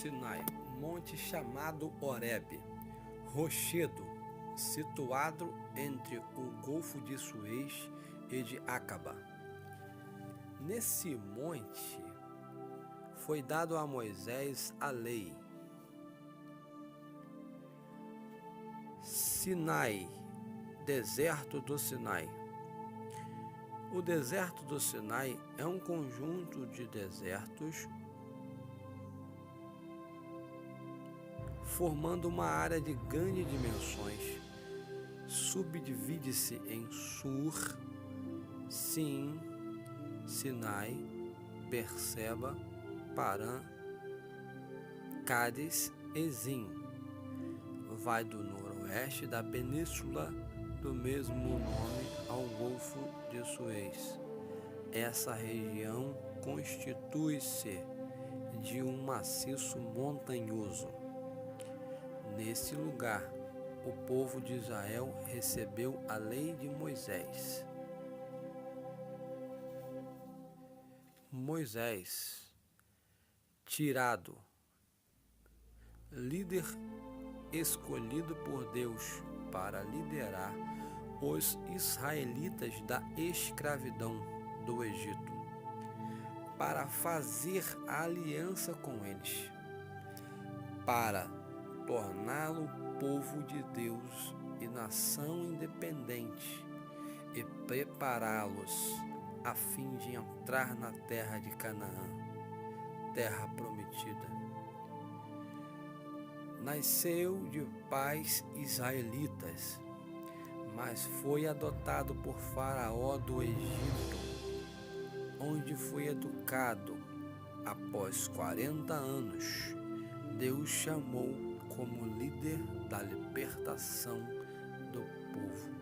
Sinai, monte chamado Horebe, rochedo, situado entre o Golfo de Suez e de Acaba. Nesse monte foi dado a Moisés a lei. Sinai, deserto do Sinai. O deserto do Sinai é um conjunto de desertos formando uma área de grandes dimensões. Subdivide-se em Sur, Sin, Sinai, Berseba, Parã, Cádiz e Zin. Vai do noroeste da península do mesmo nome ao Golfo de Suez. Essa região constitui-se de um maciço montanhoso. Nesse lugar, o povo de Israel recebeu a lei de Moisés. Moisés, tirado, líder escolhido por Deus para liderar os israelitas da escravidão do Egito, para fazer aliança com eles, para torná-lo povo de Deus e nação independente e prepará-los a fim de entrar na terra de Canaã, terra prometida. Nasceu de pais israelitas, mas foi adotado por Faraó do Egito, onde foi educado. Após 40 anos, Deus chamou como líder da libertação do povo.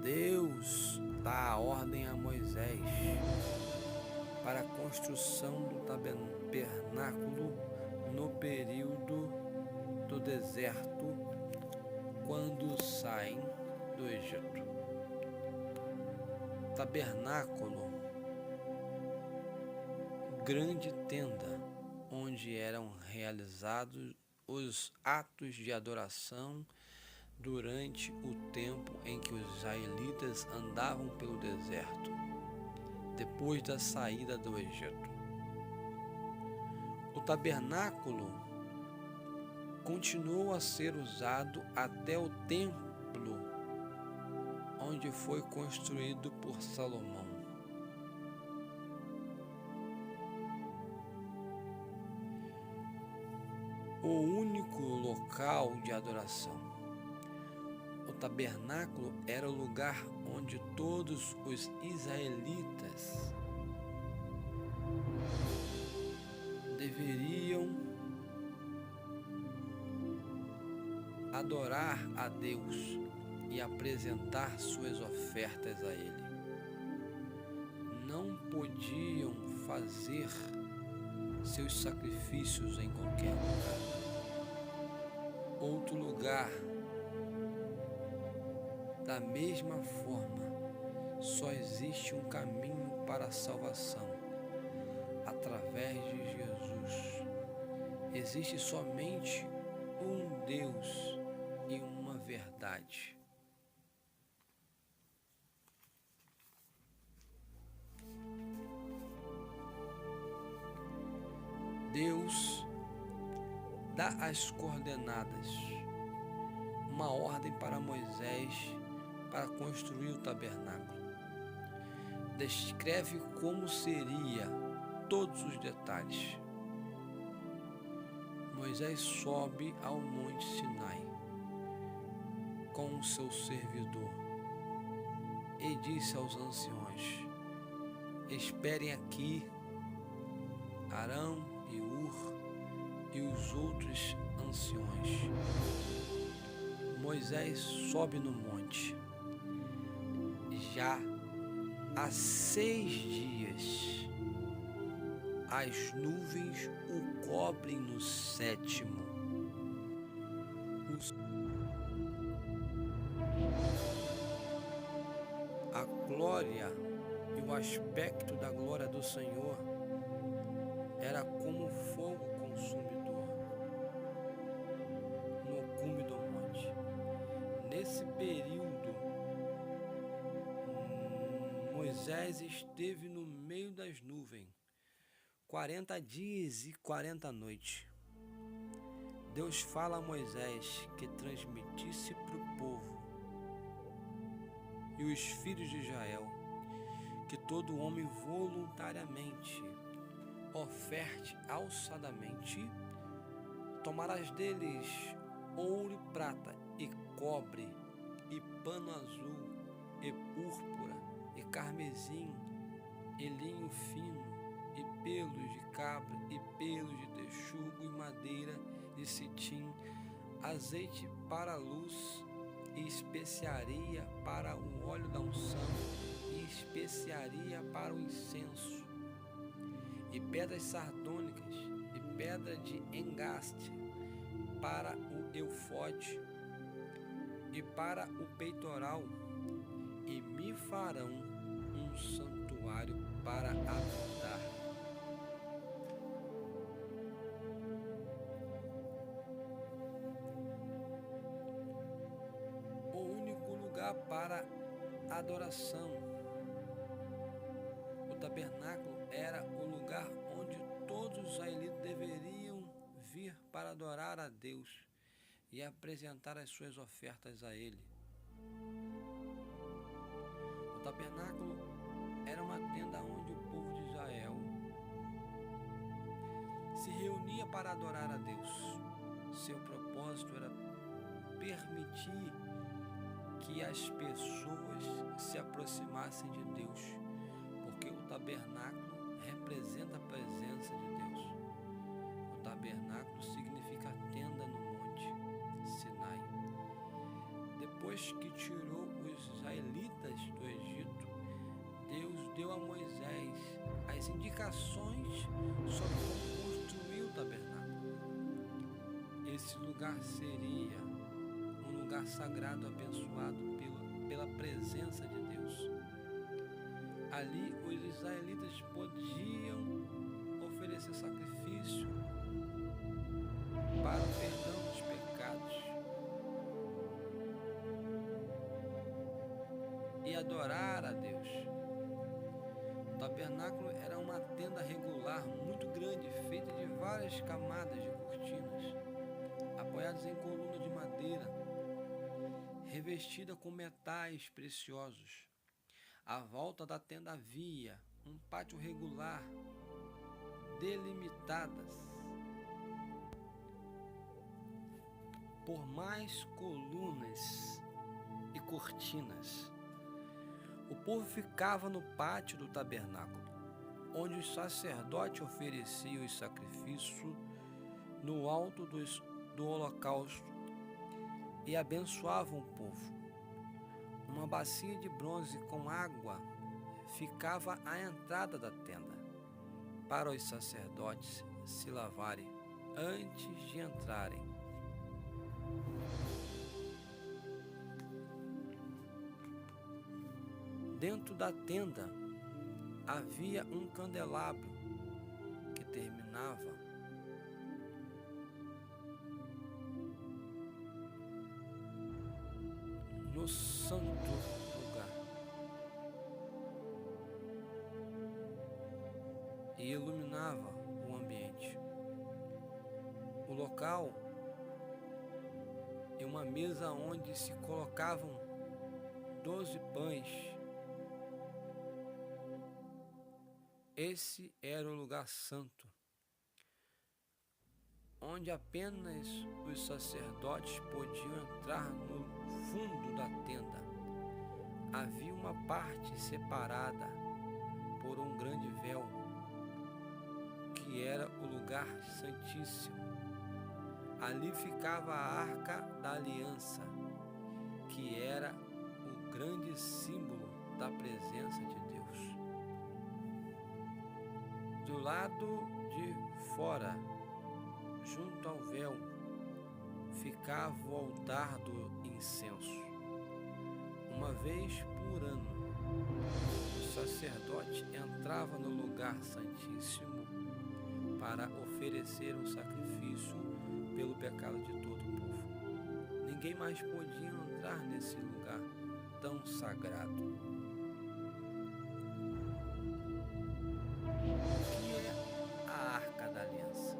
Deus dá a ordem a Moisés para a construção do tabernáculo no período do deserto, quando saem do Egito. Tabernáculo, grande tenda, onde eram realizados os atos de adoração durante o tempo em que os israelitas andavam pelo deserto, depois da saída do Egito. O tabernáculo continuou a ser usado até o templo, onde foi construído por Salomão. O único local de adoração. O tabernáculo era o lugar onde todos os israelitas deveriam adorar a Deus e apresentar suas ofertas a Ele. Não podiam fazer seus sacrifícios em qualquer lugar. Outro lugar, da mesma forma, só existe um caminho para a salvação, através de Jesus. Existe somente um Deus e uma verdade. Deus dá as coordenadas, uma ordem para Moisés para construir o tabernáculo. Descreve como seria todos os detalhes. Moisés sobe ao Monte Sinai com o seu servidor e disse aos anciões: esperem aqui Arão e Hur e os outros anciões. Moisés sobe no monte. Já há 6 dias as nuvens o cobrem no 7º. A glória e o aspecto da glória do Senhor era como fogo consumidor no cume do monte. Nesse período, Moisés esteve no meio das nuvens, 40 dias e 40 noites. Deus fala a Moisés que transmitisse para o povo e os filhos de Israel que todo homem voluntariamente oferte alçadamente, tomarás deles ouro e prata, e cobre, e pano azul, e púrpura, e carmesim, e linho fino, e pelos de cabra, e pelos de texugo, e madeira de cetim, azeite para a luz, e especiaria para o óleo da unção, e especiaria para o incenso, e pedras sardônicas, e pedra de engaste para o eufode, e para o peitoral, e me farão um santuário para habitar. O único lugar para adoração. O tabernáculo era o lugar onde todos os israelitas deveriam vir para adorar a Deus e apresentar as suas ofertas a Ele. O tabernáculo era uma tenda onde o povo de Israel se reunia para adorar a Deus. Seu propósito era permitir que as pessoas se aproximassem de Deus, porque o tabernáculo representa a presença de Deus. O tabernáculo significa tenda no monte Sinai. Depois que tirou os israelitas do Egito, Deus deu a Moisés as indicações sobre como construir o tabernáculo. Esse lugar seria um lugar sagrado abençoado pela presença de Deus. Ali os israelitas podiam oferecer sacrifício para o perdão dos pecados e adorar a Deus. O tabernáculo era uma tenda regular muito grande, feita de várias camadas de cortinas, apoiadas em colunas de madeira, revestida com metais preciosos. À volta da tenda havia um pátio regular, delimitadas por mais colunas e cortinas. O povo ficava no pátio do tabernáculo, onde os sacerdotes ofereciam os sacrifícios no alto do holocausto e abençoavam o povo. Uma bacia de bronze com água ficava à entrada da tenda, para os sacerdotes se lavarem antes de entrarem. Dentro da tenda havia um candelabro que terminava no santo lugar e iluminava o ambiente. O local é uma mesa onde se colocavam 12 pães. Esse era o lugar santo, onde apenas os sacerdotes podiam entrar no fundo da tenda. Havia uma parte separada por um grande véu, que era o lugar santíssimo. Ali ficava a Arca da Aliança, que era o grande símbolo da presença de Deus. Do lado de fora, junto ao véu, ficava o altar do incenso. Uma vez por ano, o sacerdote entrava no lugar santíssimo para oferecer um sacrifício pelo pecado de todo o povo. Ninguém mais podia entrar nesse lugar tão sagrado. O que é a Arca da Aliança?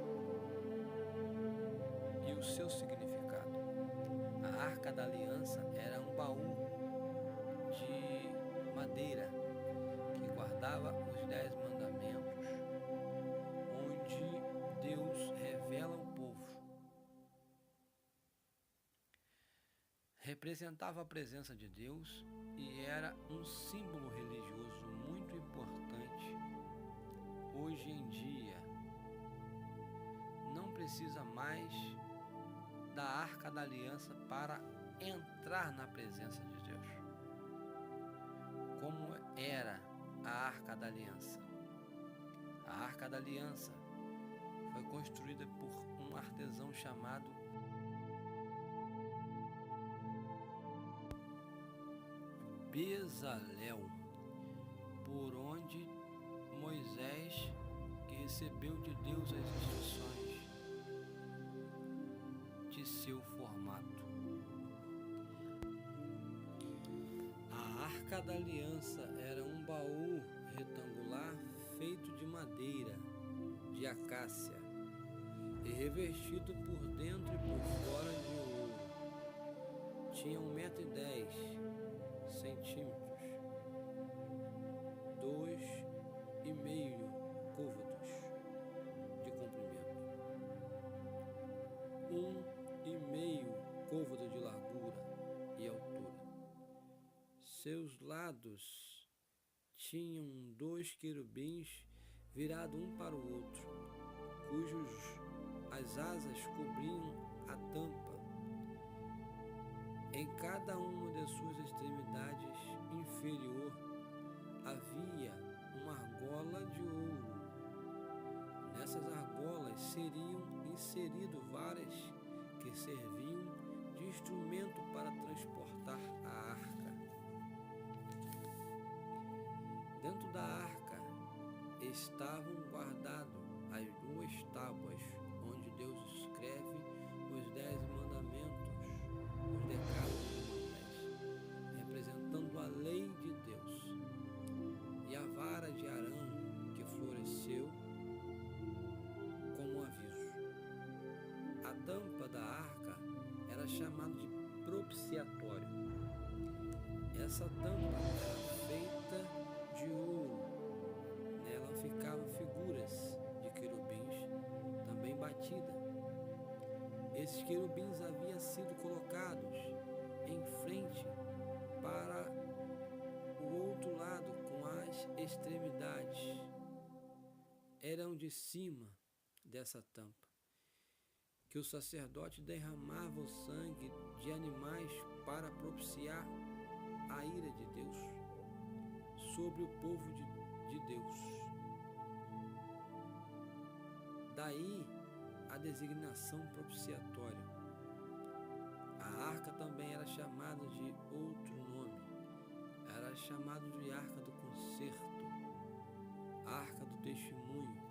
E o seu significado? A Arca da Aliança era um baú de madeira que guardava os 10 mandamentos, onde Deus revela ao povo. Representava a presença de Deus e era um símbolo religioso muito importante. Hoje em dia, não precisa mais da Arca da Aliança para entrar na presença de Deus. Como era a Arca da Aliança? A Arca da Aliança foi construída por um artesão chamado Bezalel, por onde Moisés, que recebeu de Deus as instruções de seu formato. A Arca da Aliança era um baú retangular feito de madeira de acácia e revestido por dentro e por fora de ouro. Tinha 1,10 m, 2,5 côvados de comprimento, 1,5 côvado de largura e altura. Seus lados tinham 2 querubins virados um para o outro, as asas cobriam a tampa. Em cada uma de suas extremidades inferior havia uma argola de ouro. Nessas argolas seriam inseridas varas que serviam de instrumento para transportar a arca. Dentro da arca estavam guardadas as 2 tábuas onde Deus escreve os 10 mandamentos, os decálogos de Moisés, representando a lei de Deus, e a vara de Arão que floresceu como aviso. A tampa da arca era chamada de propiciatório. Essa tampa era feita de ouro. Nela ficavam figuras de querubins, também batida. Esses querubins haviam sido colocados em frente para o outro lado com as extremidades. Eram de cima dessa tampa que o sacerdote derramava o sangue de animais para propiciar a ira de Deus sobre o povo de Deus. Daí a designação propiciatória. A arca também era chamada de outro nome. Era chamada de Arca do Concerto, Arca do Testemunho,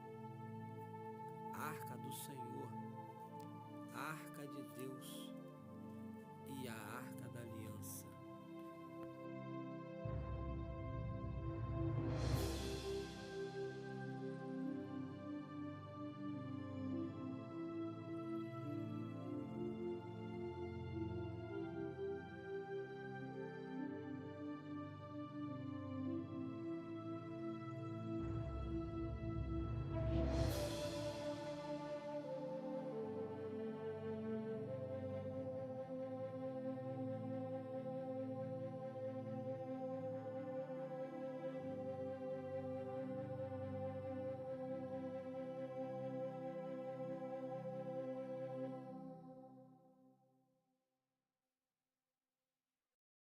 Arca do Senhor, Arca de Deus.